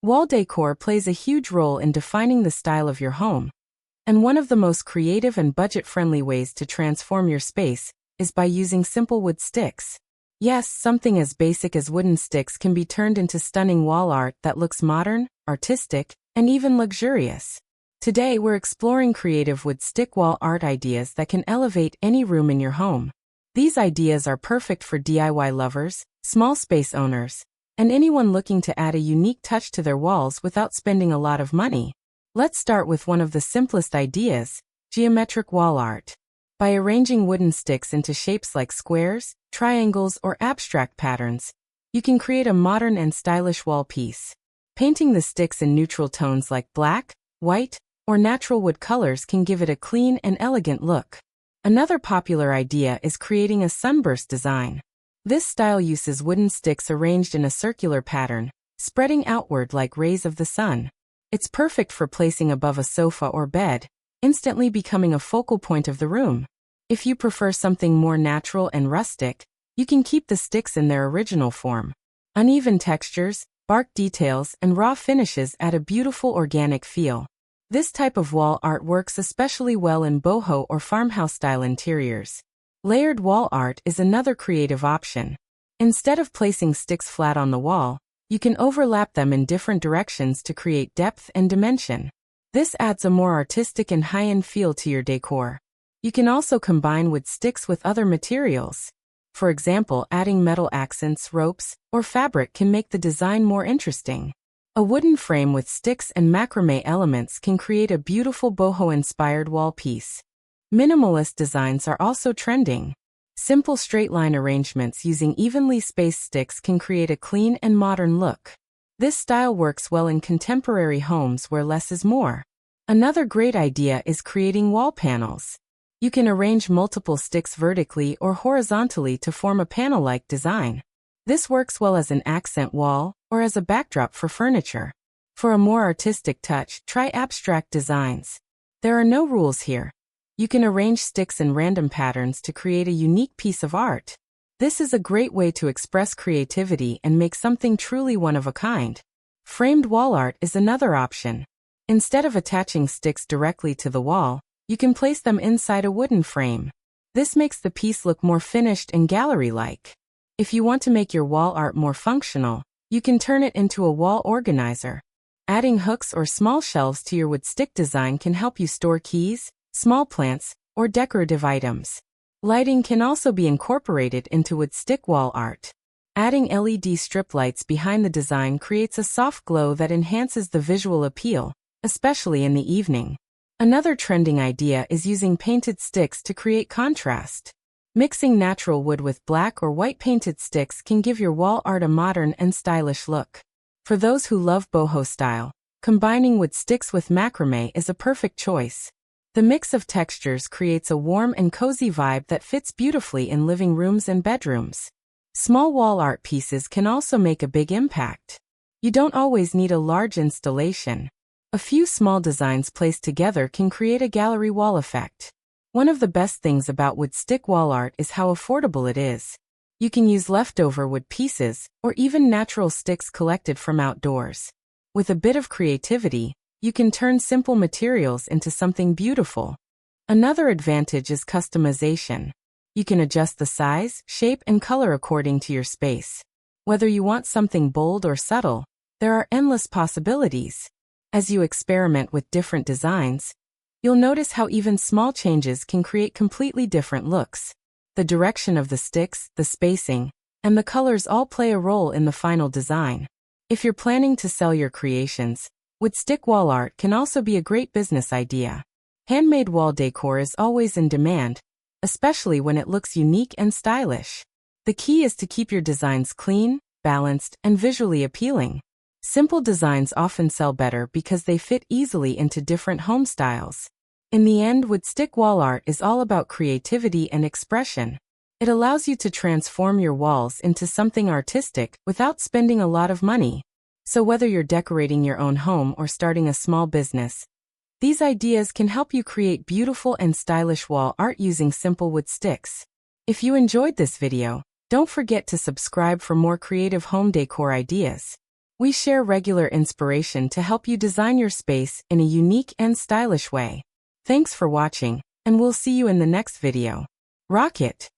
Wall decor plays a huge role in defining the style of your home, and one of the most creative and budget-friendly ways to transform your space is by using simple wood sticks. Yes, something as basic as wooden sticks can be turned into stunning wall art that looks modern, artistic, and even luxurious. Today we're exploring creative wood stick wall art ideas that can elevate any room in your home. These ideas are perfect for DIY lovers, small space owners, and anyone looking to add a unique touch to their walls without spending a lot of money. Let's start with one of the simplest ideas, geometric wall art. By arranging wooden sticks into shapes like squares, triangles, or abstract patterns, you can create a modern and stylish wall piece. Painting the sticks in neutral tones like black, white, or natural wood colors can give it a clean and elegant look. Another popular idea is creating a sunburst design. This style uses wooden sticks arranged in a circular pattern, spreading outward like rays of the sun. It's perfect for placing above a sofa or bed, instantly becoming a focal point of the room. If you prefer something more natural and rustic, you can keep the sticks in their original form. Uneven textures, bark details, and raw finishes add a beautiful organic feel. This type of wall art works especially well in boho or farmhouse-style interiors. Layered wall art is another creative option. Instead of placing sticks flat on the wall, you can overlap them in different directions to create depth and dimension. This adds a more artistic and high-end feel to your decor. You can also combine wood sticks with other materials. For example, adding metal accents, ropes, or fabric can make the design more interesting. A wooden frame with sticks and macrame elements can create a beautiful boho-inspired wall piece. Minimalist designs are also trending. Simple straight-line arrangements using evenly spaced sticks can create a clean and modern look. This style works well in contemporary homes where less is more. Another great idea is creating wall panels. You can arrange multiple sticks vertically or horizontally to form a panel-like design. This works well as an accent wall or as a backdrop for furniture. For a more artistic touch, try abstract designs. There are no rules here. You can arrange sticks in random patterns to create a unique piece of art. This is a great way to express creativity and make something truly one of a kind. Framed wall art is another option. Instead of attaching sticks directly to the wall, you can place them inside a wooden frame. This makes the piece look more finished and gallery-like. If you want to make your wall art more functional, you can turn it into a wall organizer. Adding hooks or small shelves to your wood stick design can help you store keys, small plants, or decorative items. Lighting can also be incorporated into wood stick wall art. Adding LED strip lights behind the design creates a soft glow that enhances the visual appeal, especially in the evening. Another trending idea is using painted sticks to create contrast. Mixing natural wood with black or white painted sticks can give your wall art a modern and stylish look. For those who love boho style, combining wood sticks with macrame is a perfect choice. The mix of textures creates a warm and cozy vibe that fits beautifully in living rooms and bedrooms. Small wall art pieces can also make a big impact. You don't always need a large installation. A few small designs placed together can create a gallery wall effect. One of the best things about wood stick wall art is how affordable it is. You can use leftover wood pieces, or even natural sticks collected from outdoors. With a bit of creativity, you can turn simple materials into something beautiful. Another advantage is customization. You can adjust the size, shape, and color according to your space. Whether you want something bold or subtle, there are endless possibilities. As you experiment with different designs, you'll notice how even small changes can create completely different looks. The direction of the sticks, the spacing, and the colors all play a role in the final design. If you're planning to sell your creations, wood stick wall art can also be a great business idea. Handmade wall decor is always in demand, especially when it looks unique and stylish. The key is to keep your designs clean, balanced, and visually appealing. Simple designs often sell better because they fit easily into different home styles. In the end, wood stick wall art is all about creativity and expression. It allows you to transform your walls into something artistic without spending a lot of money. So whether you're decorating your own home or starting a small business, these ideas can help you create beautiful and stylish wall art using simple wood sticks. If you enjoyed this video, don't forget to subscribe for more creative home decor ideas. We share regular inspiration to help you design your space in a unique and stylish way. Thanks for watching, and we'll see you in the next video. Rock it!